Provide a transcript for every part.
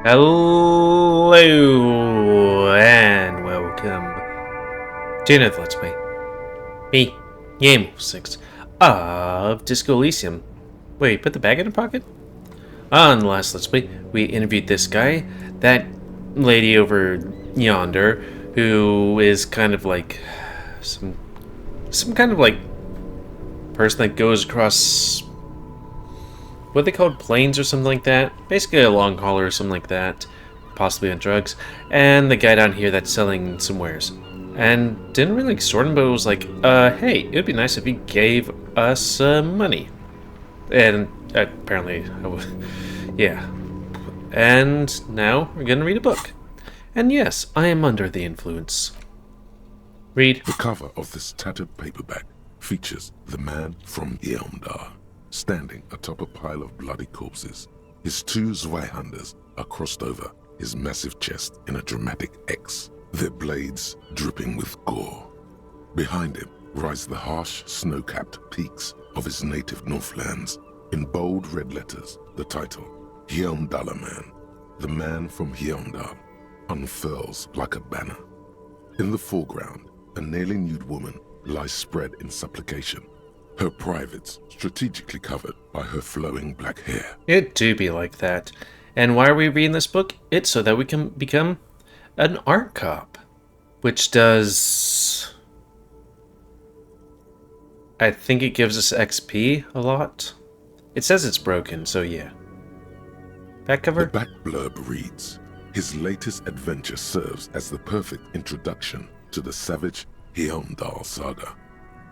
Hello and welcome to another Let's Play. Me, GamerWolfSix of Disco Elysium. Wait, put the bag in the pocket? On the last Let's Play, we interviewed this guy, that lady over yonder, who is kind of like some kind of like person that goes across what they called planes or something like that. Basically a long hauler or something like that. Possibly on drugs. And the guy down here that's selling some wares. And didn't really sort him, but it was like, hey, it would be nice if he gave us money. And apparently, yeah. And now we're gonna read a book. And yes, I am under the influence. Read. The cover of this tattered paperback features the man from Hjelmdall, standing atop a pile of bloody corpses. His two Zweihanders are crossed over his massive chest in a dramatic X, their blades dripping with gore. Behind him rise the harsh, snow-capped peaks of his native Northlands. In bold red letters, the title, Hjelmdallermann the Man from Hjelmdall, unfurls like a banner. In the foreground, a nearly nude woman lies spread in supplication, her privates strategically covered by her flowing black hair. It do be like that. And why are we reading this book? It's so that we can become an art cop. Which does... I think it gives us XP a lot. It says it's broken, so yeah. Back cover? The back blurb reads, his latest adventure serves as the perfect introduction to the savage Hjelmdall saga.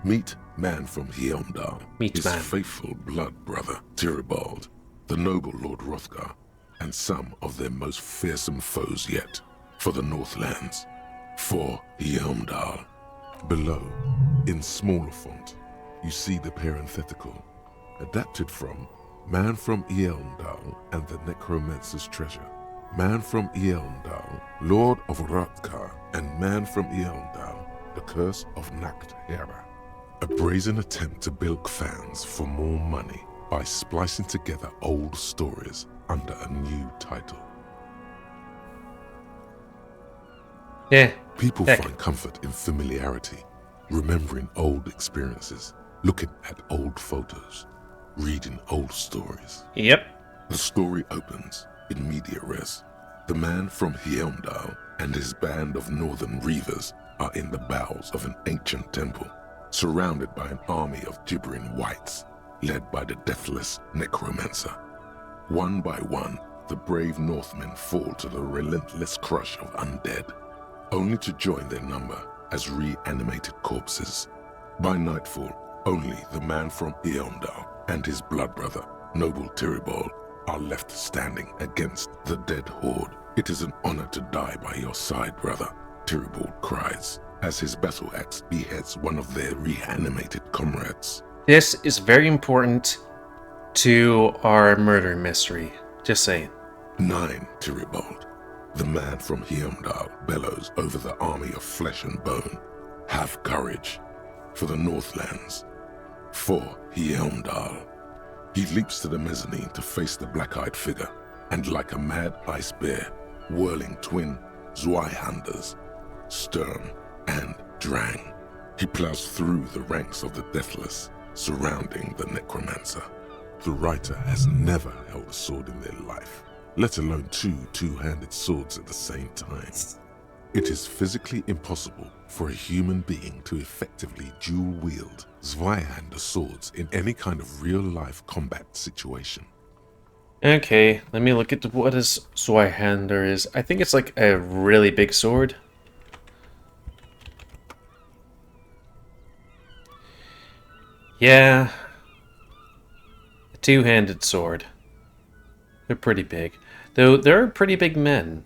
Meet man from Hjelmdall, his faithful blood brother, Tyribald, the noble Lord Hrothgar, and some of their most fearsome foes yet, for the Northlands, for Hjelmdall. Below, in smaller font, you see the parenthetical, adapted from Man from Hjelmdall and the Necromancer's Treasure, Man from Hjelmdall, Lord of Hrothgar, and Man from Hjelmdall, the Curse of Nacht Hera. A brazen attempt to bilk fans for more money by splicing together old stories under a new title. Yeah. People find comfort in familiarity, remembering old experiences, looking at old photos, reading old stories. Yep. The story opens in media res. The man from Hjelmdall and his band of northern reavers are in the bowels of an ancient temple, surrounded by an army of gibbering whites, led by the deathless necromancer. One by one, the brave Northmen fall to the relentless crush of undead, only to join their number as reanimated corpses. By nightfall, only the man from Hjelmdall and his blood brother, noble Tyribald, are left standing against the dead horde. It is an honor to die by your side, brother, Tyribald cries, as his battle axe beheads one of their reanimated comrades. This is very important to our murder mystery. Just saying. 9, Tyribald. The man from Hjelmdall bellows over the army of flesh and bone. Have courage for the Northlands, for Hjelmdall. He leaps to the mezzanine to face the black-eyed figure, and like a mad ice bear, whirling twin Zweihanders, Sturm and Drang, he plows through the ranks of the deathless, surrounding the necromancer. The writer has never held a sword in their life, let alone two-handed swords at the same time. It is physically impossible for a human being to effectively dual-wield Zweihander swords in any kind of real-life combat situation. Okay, let me look at what a Zweihander is. I think it's like a really big sword. Yeah. A two-handed sword. They're pretty big. Though they're pretty big men.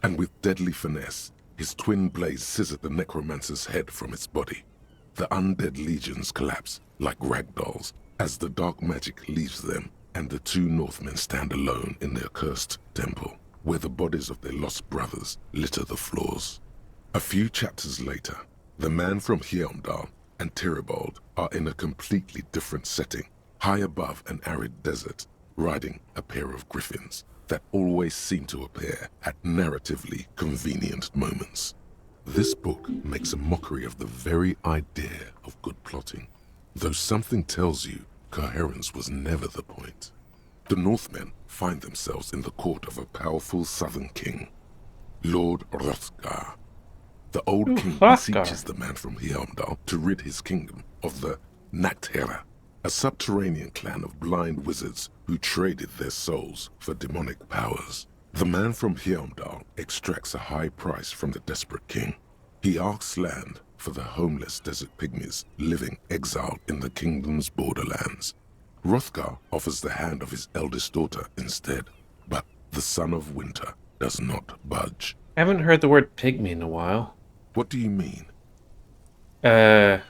And with deadly finesse, his twin blades scissor the necromancer's head from its body. The undead legions collapse like ragdolls as the dark magic leaves them, and the two Northmen stand alone in their cursed temple, where the bodies of their lost brothers litter the floors. A few chapters later, the man from Hjelmdall and Tyribald are in a completely different setting, high above an arid desert, riding a pair of griffins. that always seem to appear at narratively convenient moments. This book makes a mockery of the very idea of good plotting, though something tells you coherence was never the point. The Northmen find themselves in the court of a powerful southern king, Lord Hrothgar. The old king beseeches the man from Hjelmdall to rid his kingdom of the Nachtherra, a subterranean clan of blind wizards who traded their souls for demonic powers. The man from Hjelmdall extracts a high price from the desperate king. He asks land for the homeless desert pygmies living exiled in the kingdom's borderlands. Hrothgar offers the hand of his eldest daughter instead, but the son of winter does not budge. I haven't heard the word pygmy in a while. What do you mean? Yeah.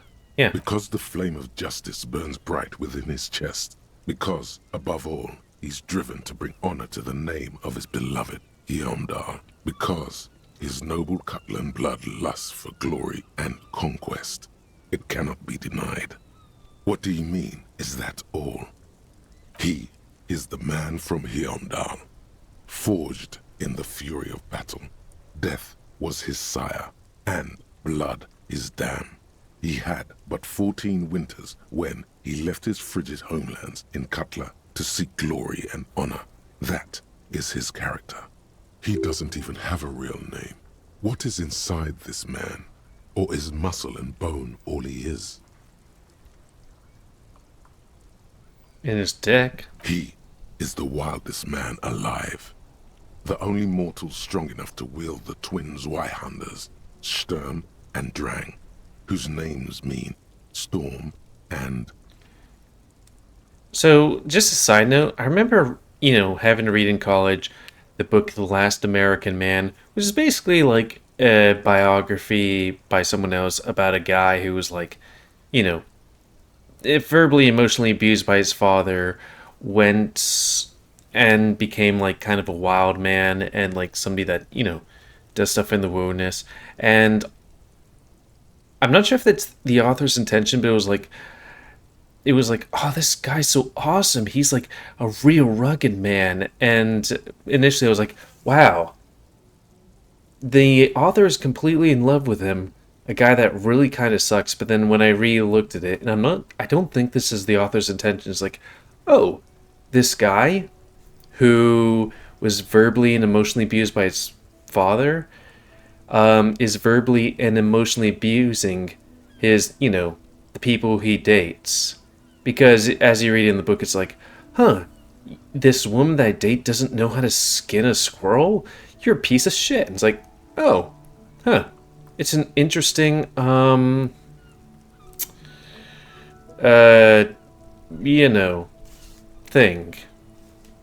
Because the flame of justice burns bright within his chest. Because, above all, he's driven to bring honor to the name of his beloved Hjelmdall. Because his noble Cutland blood lusts for glory and conquest. It cannot be denied. What do you mean? Is that all? He is the man from Hjelmdall, forged in the fury of battle. Death was his sire, and blood his dam. He had but 14 winters when he left his frigid homelands in Cutla to seek glory and honor. That is his character. He doesn't even have a real name. What is inside this man? Or is muscle and bone all he is? In his dick. He is the wildest man alive. The only mortal strong enough to wield the twin Zweihanders, Sturm and Drang, whose names mean storm and... So, just a side note, I remember, having to read in college the book The Last American Man, which is basically like a biography by someone else about a guy who was like, verbally, emotionally abused by his father, went and became like kind of a wild man and like somebody that, does stuff in the wilderness. And I'm not sure if that's the author's intention, but it was like, oh, this guy's so awesome. He's like a real rugged man. And initially I was like, wow, the author is completely in love with him. A guy that really kind of sucks. But then when I re-looked at it, and I don't think this is the author's intention. It's like, oh, this guy who was verbally and emotionally abused by his father is verbally and emotionally abusing his, the people he dates. Because as you read in the book, it's like, this woman that I date doesn't know how to skin a squirrel? You're a piece of shit. And it's like, oh, it's an interesting, thing.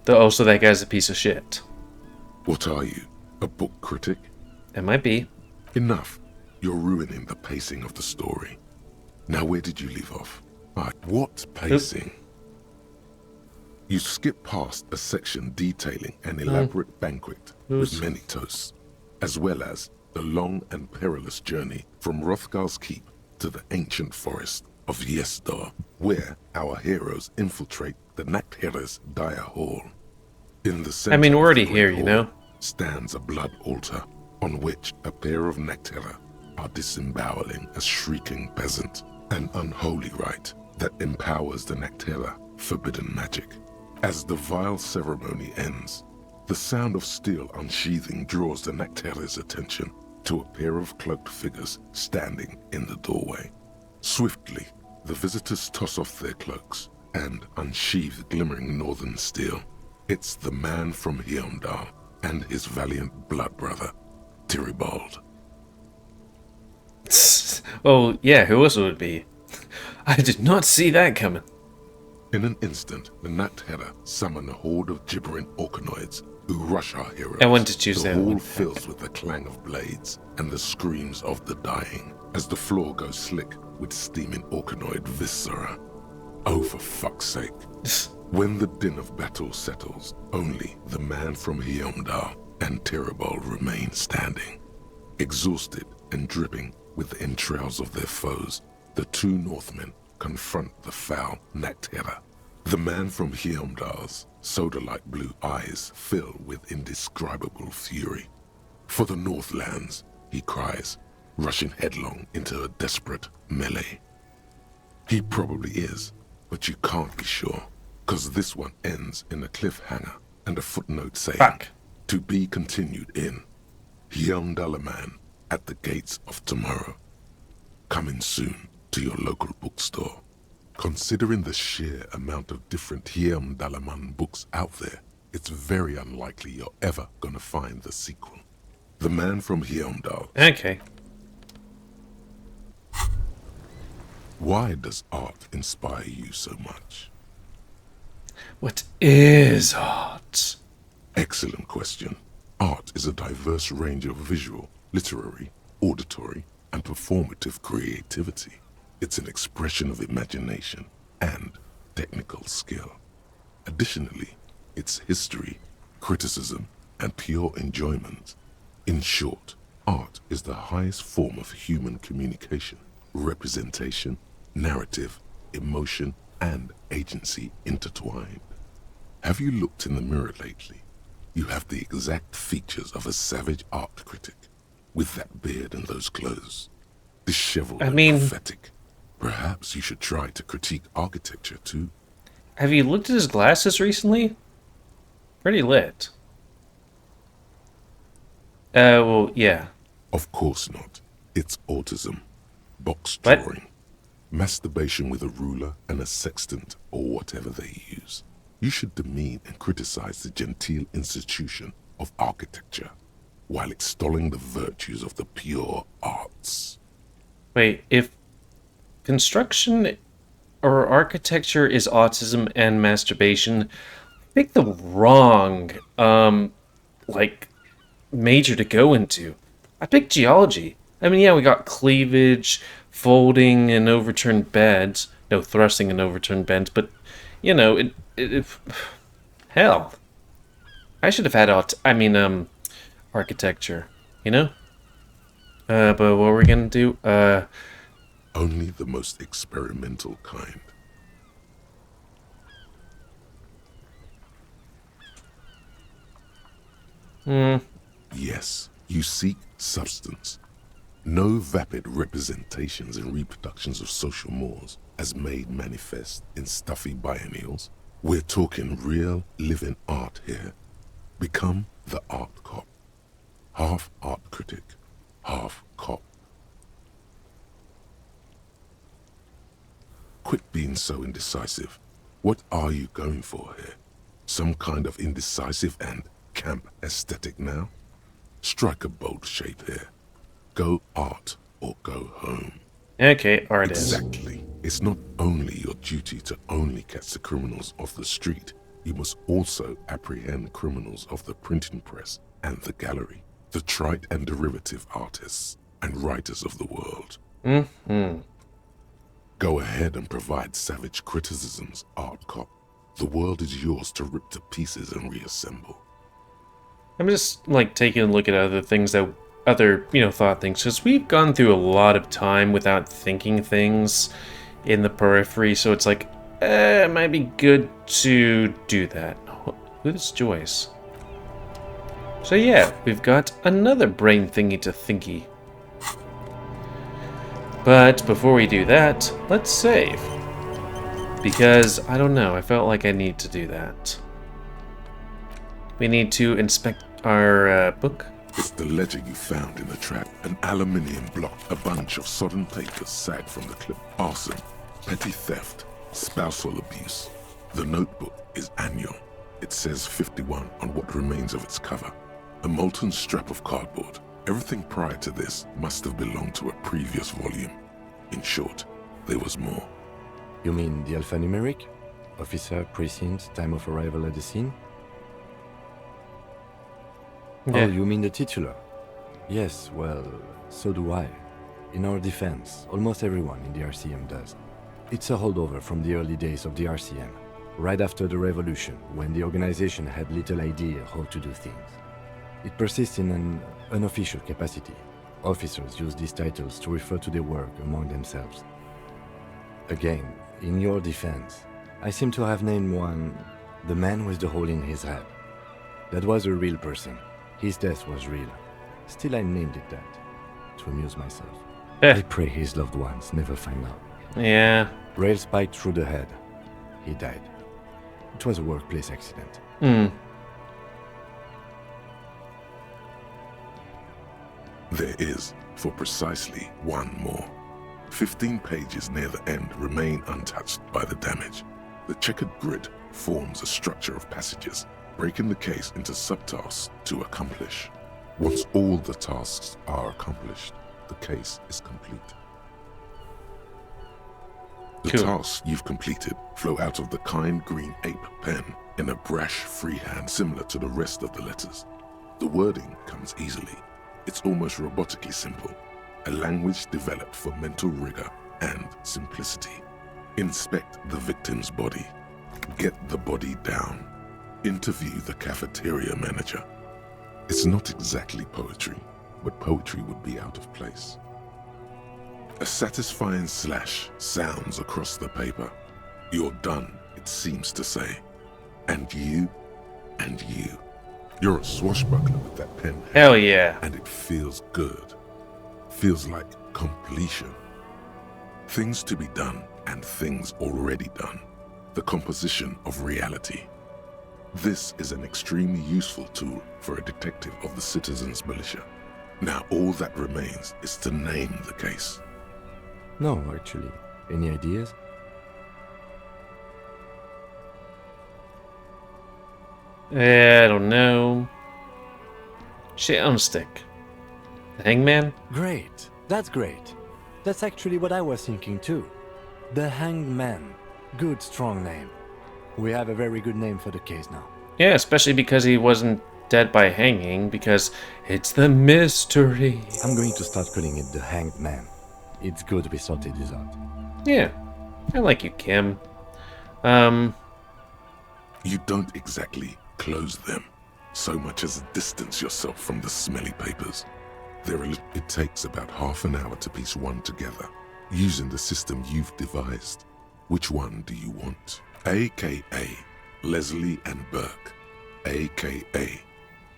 Also, that guy's a piece of shit. What are you, a book critic? It might be. Enough. You're ruining the pacing of the story. Now, where did you leave off? What pacing? You skip past a section detailing an elaborate banquet with many toasts, as well as the long and perilous journey from Hrothgar's keep to the ancient forest of Hjelmdall, where our heroes infiltrate the Nachtherra's dire hall. In the center we're already of the here, great hall stands a blood altar on which a pair of Nachtherra are disemboweling a shrieking peasant, an unholy rite that empowers the Nachtherra forbidden magic. As the vile ceremony ends, the sound of steel unsheathing draws the Nachtherra's attention to a pair of cloaked figures standing in the doorway. Swiftly, the visitors toss off their cloaks and unsheathe glimmering northern steel. It's the man from Hjelmdall and his valiant blood brother, Tyribald. Oh, yeah, who else would it be? I did not see that coming. In an instant, the Nachtherra summon a horde of gibbering orcanoids who rush our heroes. I wanted to choose the that hall one. fills with the clang of blades and the screams of the dying as the floor goes slick with steaming orcanoid viscera. Oh, for fuck's sake. When the din of battle settles, only the man from Hjelmdall and Tyribald remain standing. Exhausted and dripping with the entrails of their foes, the two Northmen confront the foul Nachtherra. The man from Hjelmdall's soda-like blue eyes fill with indescribable fury. For the Northlands, he cries, rushing headlong into a desperate melee. He probably is, but you can't be sure, because this one ends in a cliffhanger and a footnote saying, Fuck. To be continued in Hjelmdallermann at the Gates of Tomorrow. Coming soon to your local bookstore. Considering the sheer amount of different Hjelmdallermann books out there, it's very unlikely you're ever gonna find the sequel. The Man from Hjelmdall. Okay. Why does art inspire you so much? What is art? Excellent question. Art is a diverse range of visual, literary, auditory, and performative creativity. It's an expression of imagination and technical skill. Additionally, it's history, criticism, and pure enjoyment. In short, art is the highest form of human communication, representation, narrative, emotion, and agency intertwined. Have you looked in the mirror lately? You have the exact features of a savage art critic, with that beard and those clothes. Disheveled and pathetic. Perhaps you should try to critique architecture too. Have you looked at his glasses recently? Pretty lit. Well, yeah. Of course not. It's autism. Box drawing. Masturbation with a ruler and a sextant or whatever they use. You should demean and criticize the genteel institution of architecture while extolling the virtues of the pure arts. Wait, if construction or architecture is autism and masturbation, I picked the wrong, major to go into. I picked geology. I mean, yeah, we got cleavage, folding and overturned beds. No, thrusting and overturned beds, but, you know, hell. I should have had architecture, you know? But what we're gonna do, Only the most experimental kind. Yes, you seek substance. No vapid representations and reproductions of social mores as made manifest in stuffy biennials. We're talking real, living art here. Become the art cop. Half art critic, half cop. Quit being so indecisive. What are you going for here? Some kind of indecisive and camp aesthetic now? Strike a bold shape here. Go art or go home. Okay, art is. Exactly. It's not only your duty to only catch the criminals off the street, you must also apprehend criminals of the printing press and the gallery, the trite and derivative artists and writers of the world. Go ahead and provide savage criticisms, art cop. The world is yours to rip to pieces and reassemble. I'm just, taking a look at other things that, thought things, because we've gone through a lot of time without thinking things in the periphery, so it's it might be good to do that. Who's Joyce? So yeah, we've got another brain thingy to thinky. But before we do that, let's save. Because, I don't know, I felt like I need to do that. We need to inspect our book. It's the letter you found in the trap. An aluminium block, a bunch of sodden papers sagged from the clip. Arson, petty theft, spousal abuse. The notebook is annual. It says 51 on what remains of its cover. A molten strap of cardboard. Everything prior to this must have belonged to a previous volume. In short, there was more. You mean the alphanumeric? Officer, precinct, time of arrival at the scene? Yeah. Oh, you mean the titular? Yes, well, so do I. In our defense, almost everyone in the RCM does. It's a holdover from the early days of the RCM, right after the revolution, when the organization had little idea how to do things. It persists in an unofficial capacity. Officers use these titles to refer to their work among themselves. Again, in your defense, I seem to have named one the man with the hole in his head. That was a real person. His death was real. Still, I named it that, to amuse myself. I pray his loved ones never find out. Yeah. Rail spiked through the head. He died. It was a workplace accident. There is, for precisely one more. 15 pages near the end remain untouched by the damage. The checkered grid forms a structure of passages, breaking the case into subtasks to accomplish. Once all the tasks are accomplished, the case is complete. The tasks you've completed flow out of the kind green ape pen in a brash freehand similar to the rest of the letters. The wording comes easily. It's almost robotically simple, a language developed for mental rigor and simplicity. Inspect the victim's body. Get the body down. Interview the cafeteria manager. It's not exactly poetry, but poetry would be out of place. A satisfying slash sounds across the paper. You're done, it seems to say. And you, and you. You're a swashbuckler with that pen. Hell yeah. And it feels good. Feels like completion. Things to be done and things already done. The composition of reality. This is an extremely useful tool for a detective of the citizens' militia. Now all that remains is to name the case. No, actually. Any ideas? I don't know. Shit on a stick. The Hangman? Great. That's great. That's actually what I was thinking too. The Hanged Man. Good, strong name. We have a very good name for the case now. Yeah, especially because he wasn't dead by hanging, because it's the mystery. I'm going to start calling it the Hanged Man. It's good we sorted this out. Yeah, I like you, Kim. You don't exactly close them, so much as distance yourself from the smelly papers. It takes about half an hour to piece one together, using the system you've devised. Which one do you want? AKA Leslie and Burke, AKA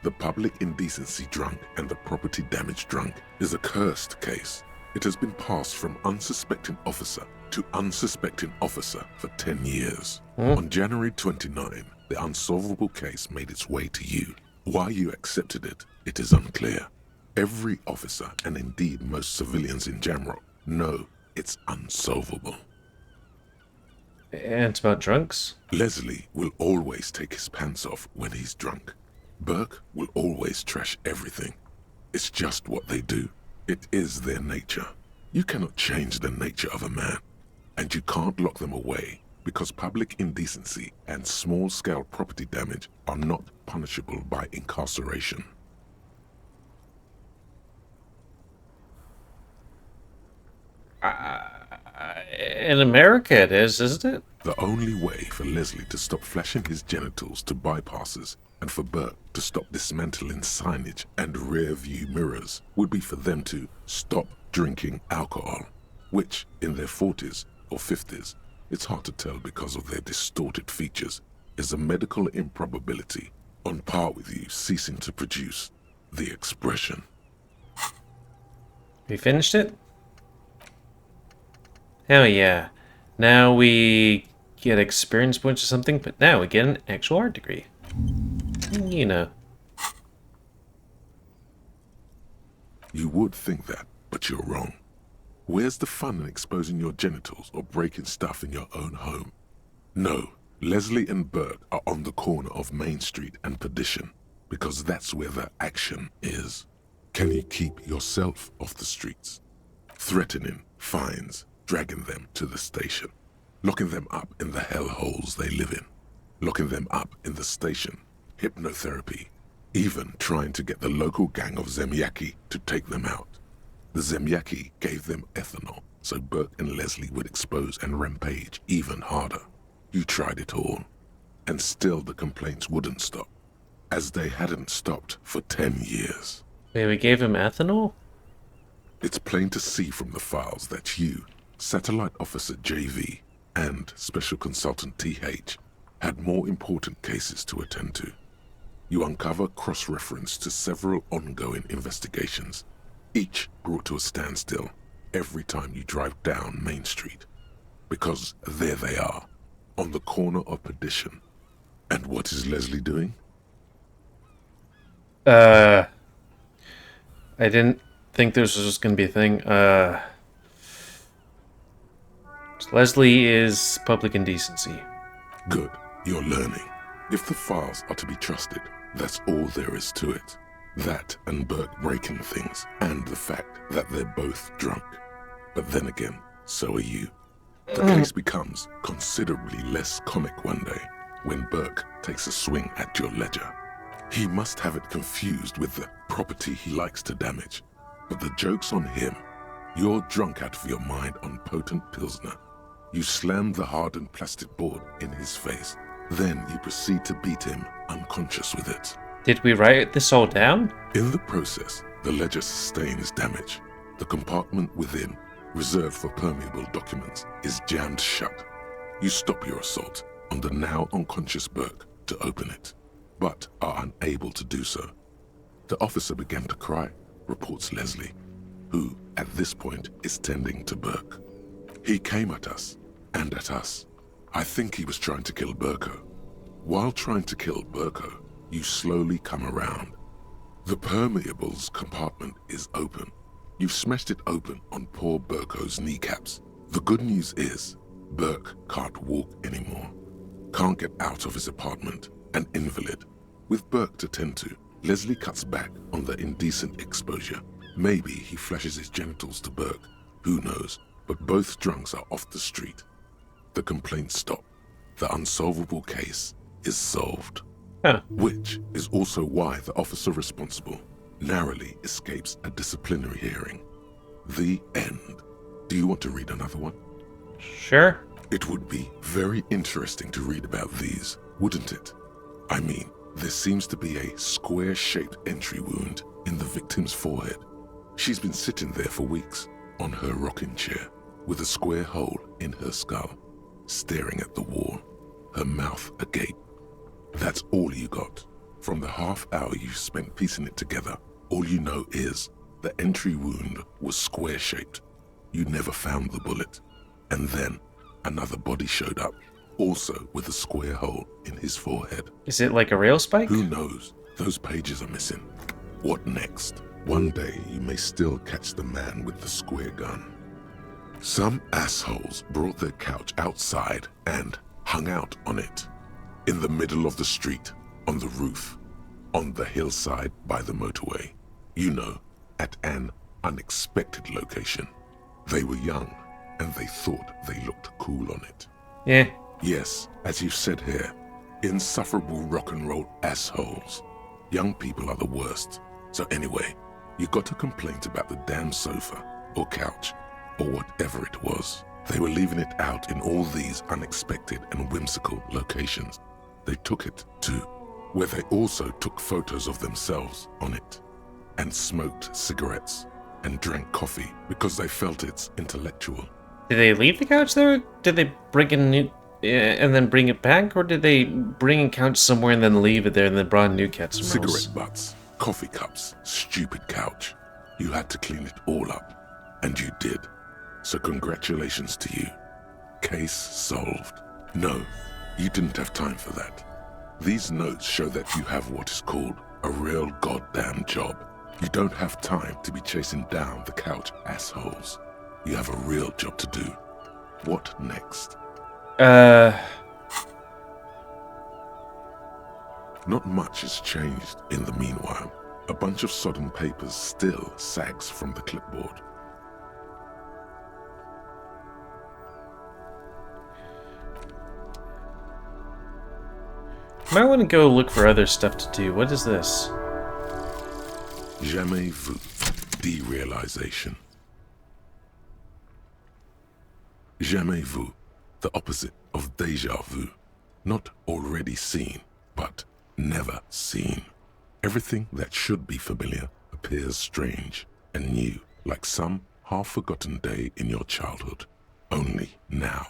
the public indecency drunk and the property damage drunk, is a cursed case. It has been passed from unsuspecting officer to unsuspecting officer for 10 years. On January 29, the unsolvable case made its way to you. Why you accepted it, it is unclear. Every officer, and indeed most civilians in Jamrock, know it's unsolvable. And it's about drunks? Leslie will always take his pants off when he's drunk. Burke will always trash everything. It's just what they do. It is their nature. You cannot change the nature of a man, and you can't lock them away because public indecency and small-scale property damage are not punishable by incarceration. In America it is, isn't it? The only way for Leslie to stop flashing his genitals to bypassers and for Burke to stop dismantling signage and rear-view mirrors would be for them to stop drinking alcohol, which, in their 40s or 50s, it's hard to tell because of their distorted features, is a medical improbability on par with you ceasing to produce the expression. We finished it? Hell yeah. Now we get experience points or something, but now we get an actual art degree. You know. You would think that, but you're wrong. Where's the fun in exposing your genitals or breaking stuff in your own home? No, Leslie and Burke are on the corner of Main Street and Perdition, because that's where the action is. Can you keep yourself off the streets? Threatening fines, dragging them to the station, locking them up in the hellholes they live in, locking them up in the station, hypnotherapy, even trying to get the local gang of Zemyaki to take them out. The Zemyaki gave them ethanol, so Burke and Leslie would expose and rampage even harder. You tried it all, and still the complaints wouldn't stop, as they hadn't stopped for 10 years. Wait, we gave him ethanol? It's plain to see from the files that you, Satellite Officer JV, and Special Consultant TH had more important cases to attend to. You uncover cross-reference to several ongoing investigations, each brought to a standstill every time you drive down Main Street. Because there they are, on the corner of Perdition. And what is Leslie doing? I didn't think this was just going to be a thing. Leslie is public indecency. Good, you're learning. If the files are to be trusted, that's all there is to it. That and Burke breaking things, and the fact that they're both drunk. But then again, so are you. The case becomes considerably less comic one day when Burke takes a swing at your ledger. He must have it confused with the property he likes to damage. But the joke's on him. You're drunk out of your mind on potent Pilsner. You slam the hardened plastic board in his face. Then you proceed to beat him unconscious with it. Did we write this all down? In the process, the ledger sustains damage. The compartment within, reserved for permeable documents, is jammed shut. You stop your assault on the now unconscious Burke to open it, but are unable to do so. The officer began to cry, reports Leslie, who, at this point, is tending to Burke. He came at us, and at us. I think he was trying to kill Burko. While trying to kill Burko, you slowly come around. The permeables compartment is open. You've smashed it open on poor Burko's kneecaps. The good news is, Burke can't walk anymore. Can't get out of his apartment, an invalid. With Burke to tend to, Leslie cuts back on the indecent exposure. Maybe he flashes his genitals to Burke. Who knows? But both drunks are off the street. The complaints stop. The unsolvable case is solved. Huh. Which is also why the officer responsible narrowly escapes a disciplinary hearing. The end. Do you want to read another one? Sure. It would be very interesting to read about these, wouldn't it? I mean, there seems to be a square-shaped entry wound in the victim's forehead. She's been sitting there for weeks on her rocking chair with a square hole in her skull, staring at the wall, her mouth agape. That's all you got. From the half hour you spent piecing it together, all you know is the entry wound was square-shaped. You never found the bullet. And then another body showed up, also with a square hole in his forehead. Is it like a rail spike? Who knows? Those pages are missing. What next? One day you may still catch the man with the square gun. Some assholes brought their couch outside and hung out on it. In the middle of the street, on the roof, on the hillside by the motorway. You know, at an unexpected location. They were young, and they thought they looked cool on it. Yeah. Yes, as you've said here, insufferable rock and roll assholes. Young people are the worst. So anyway, you got a complaint about the damn sofa, or couch, or whatever it was. They were leaving it out in all these unexpected and whimsical locations. They took it to, where they also took photos of themselves on it, and smoked cigarettes, and drank coffee because they felt it's intellectual. Did they leave the couch there? Did they bring in new, and then bring it back, or did they bring a couch somewhere and then leave it there and then brought a new couch somewhere else? Cigarette butts, coffee cups, stupid couch. You had to clean it all up, and you did. So congratulations to you. Case solved. No, you didn't have time for that. These notes show that you have what is called a real goddamn job. You don't have time to be chasing down the couch assholes. You have a real job to do. What next? Not much has changed in the meanwhile. A bunch of sodden papers still sags from the clipboard. Might want to go look for other stuff to do. What is this? Jamais vu. Derealization. Jamais vu. The opposite of déjà vu. Not already seen, but never seen. Everything that should be familiar appears strange and new, like some half-forgotten day in your childhood. Only now.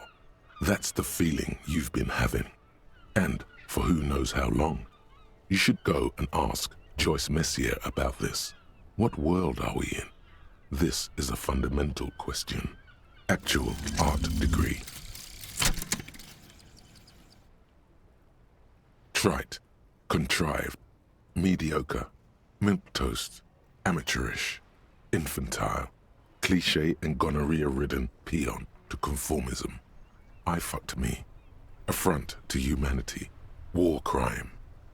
That's the feeling you've been having. And for who knows how long. You should go and ask Joyce Messier about this. What world are we in? This is a fundamental question. Actual art degree. Trite, contrived, mediocre, milquetoast, amateurish, infantile, cliché and gonorrhea-ridden peon to conformism. I fucked me. Affront to humanity. War crime.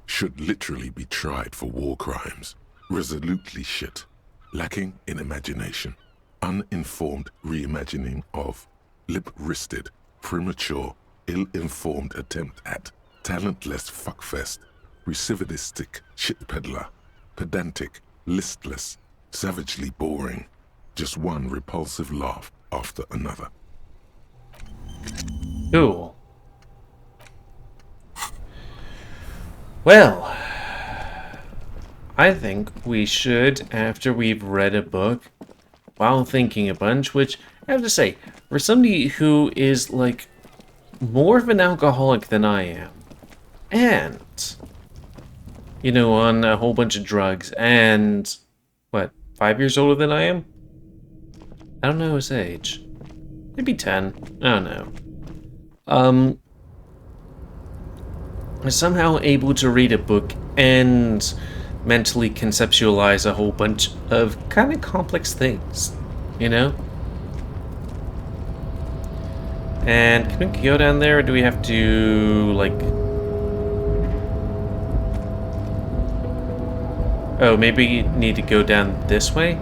Should literally be tried for war crimes. Resolutely shit. Lacking in imagination. Uninformed reimagining of. Lip-wristed, premature, ill-informed attempt at. Talentless fuckfest. Recidivistic shit peddler. Pedantic, listless, savagely boring. Just one repulsive laugh after another. Cool. Well, I think we should, after we've read a book, while thinking a bunch, which I have to say, for somebody who is like more of an alcoholic than I am, and, you know, on a whole bunch of drugs, and, what, 5 years older than I am? I don't know his age. Maybe 10. I don't know. I'm somehow able to read a book and mentally conceptualize a whole bunch of kind of complex things, you know? And can we go down there, or do we have to, like... Oh, maybe we need to go down this way?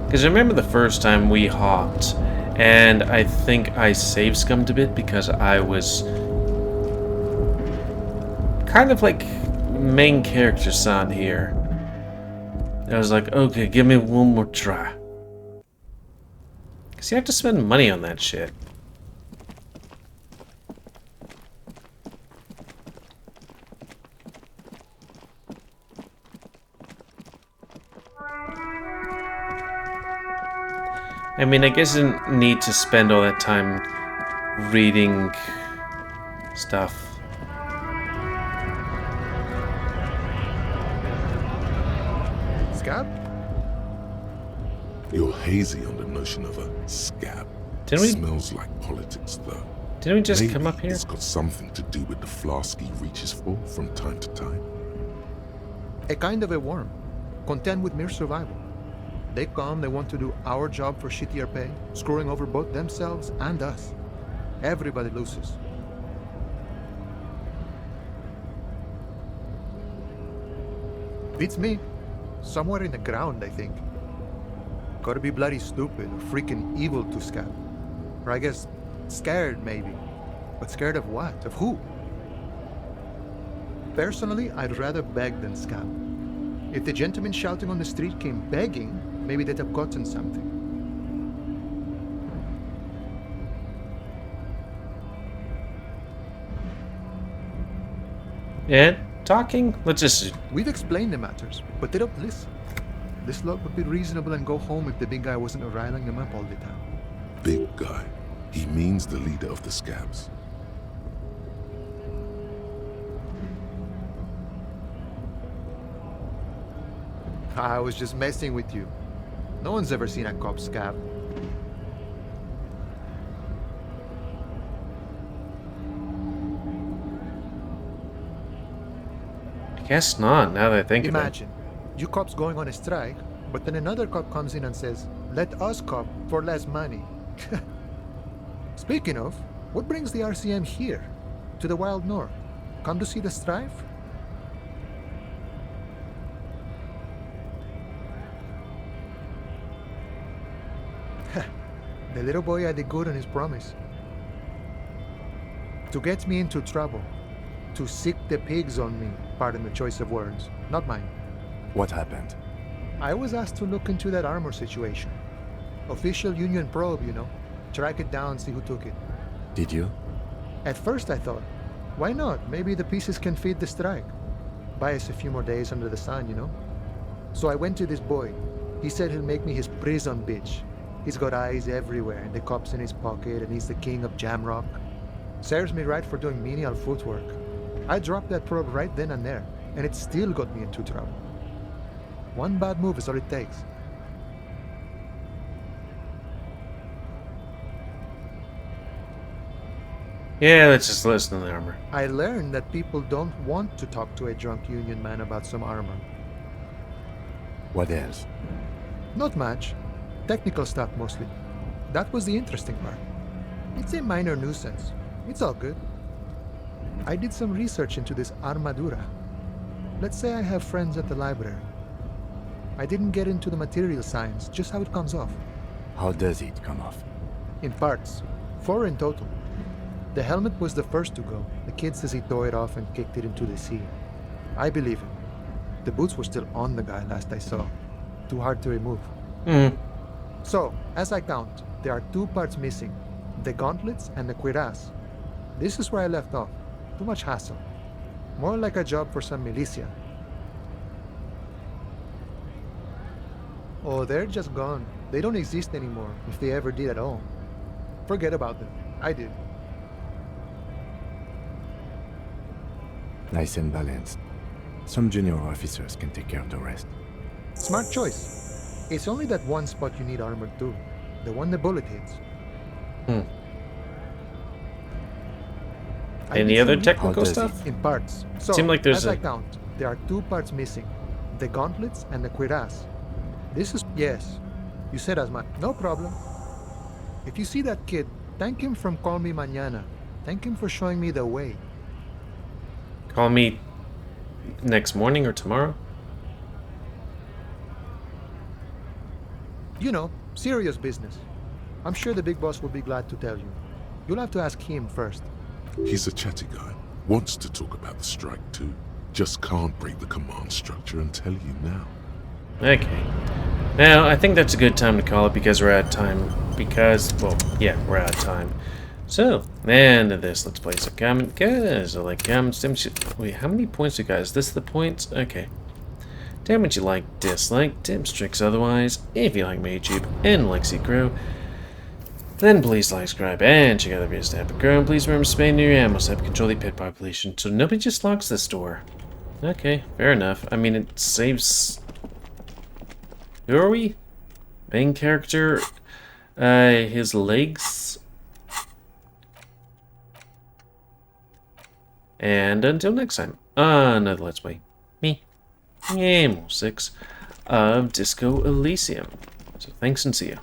Because I remember the first time we hopped, and I think I save scummed a bit because I was kind of like main character son here. I was like, okay, give me one more try. Because you have to spend money on that shit. I mean, I guess I didn't need to spend all that time reading stuff. Scab? You're hazy on the notion of a scab. Didn't we? Smells like politics, though. Didn't we just Maybe come up here? It's got something to do with the flask he reaches for from time to time. A kind of a worm, content with mere survival. They come, they want to do our job for shittier pay, screwing over both themselves and us. Everybody loses. Beats me. Somewhere in the ground, I think. Gotta be bloody stupid or freaking evil to scab. Or I guess scared, maybe. But scared of what? Of who? Personally, I'd rather beg than scab. If the gentleman shouting on the street came begging, maybe they'd have gotten something. Yeah, talking? Let's just... We've explained the matters, but they don't listen. This lot would be reasonable and go home if the big guy wasn't riling them up all the time. Big guy. He means the leader of the scabs. I was just messing with you. No one's ever seen a cop scab. I guess not, now that I think of it. Imagine, you cops going on a strike, but then another cop comes in and says, let us cop for less money. Speaking of, what brings the RCM here? To the wild north? Come to see the strife? The little boy had it good on his promise. To get me into trouble. To sick the pigs on me, pardon the choice of words, not mine. What happened? I was asked to look into that armor situation. Official union probe, you know. Track it down, see who took it. Did you? At first I thought, why not? Maybe the pieces can feed the strike. Buy us a few more days under the sun, you know. So I went to this boy. He said he'll make me his prison bitch. He's got eyes everywhere, and the cop's in his pocket, and he's the king of Jamrock. Serves me right for doing menial footwork. I dropped that probe right then and there, and it still got me into trouble. One bad move is all it takes. Yeah, let's just listen to the armor. I learned that people don't want to talk to a drunk union man about some armor. What else? Not much. Technical stuff mostly. That was the interesting part. It's a minor nuisance. It's all good. I did some research into this armadura. Let's say I have friends at the library. I didn't get into the material science, just how it comes off. How does it come off? In parts. 4 in total. The helmet was the first to go. The kid says he tore it off and kicked it into the sea. I believe him. The boots were still on the guy last I saw. Too hard to remove. So, as I count, there are 2 parts missing. The gauntlets and the cuirass. This is where I left off. Too much hassle. More like a job for some militia. Oh, they're just gone. They don't exist anymore, if they ever did at all. Forget about them. I did. Nice and balanced. Some junior officers can take care of the rest. Smart choice. It's only that one spot you need armored too. The one the bullet hits. Any other technical stuff? In parts. So, Seemed like there's as I count, there are 2 parts missing. The gauntlets and the cuirass. This is... Yes. You said as much. No problem. If you see that kid, thank him from Call Me Mañana. Thank him for showing me the way. Call me next morning or tomorrow? You know, serious business. I'm sure the big boss will be glad to tell you. You'll have to ask him first. He's a chatty guy. Wants to talk about the strike too. Just can't break the command structure and tell you now. Okay. Now, I think that's a good time to call it because we're out of time. Because, well, yeah, we're out of time. So, end of this. Let's place a comment. Guys, I like comments. Wait, how many points you guys? This the points? Okay. Damage you like, dislike, tips, tricks otherwise. If you like my YouTube and like see grow, then please like, subscribe, and check out the videos to help it grow. And please remember to spay near your ammo so help control the pet population so nobody just locks this door. Okay, fair enough. I mean, it saves... Who are we? Main character, his legs. And until next time, another Let's Play. Me, GamerWolfSix of Disco Elysium. So thanks and see ya.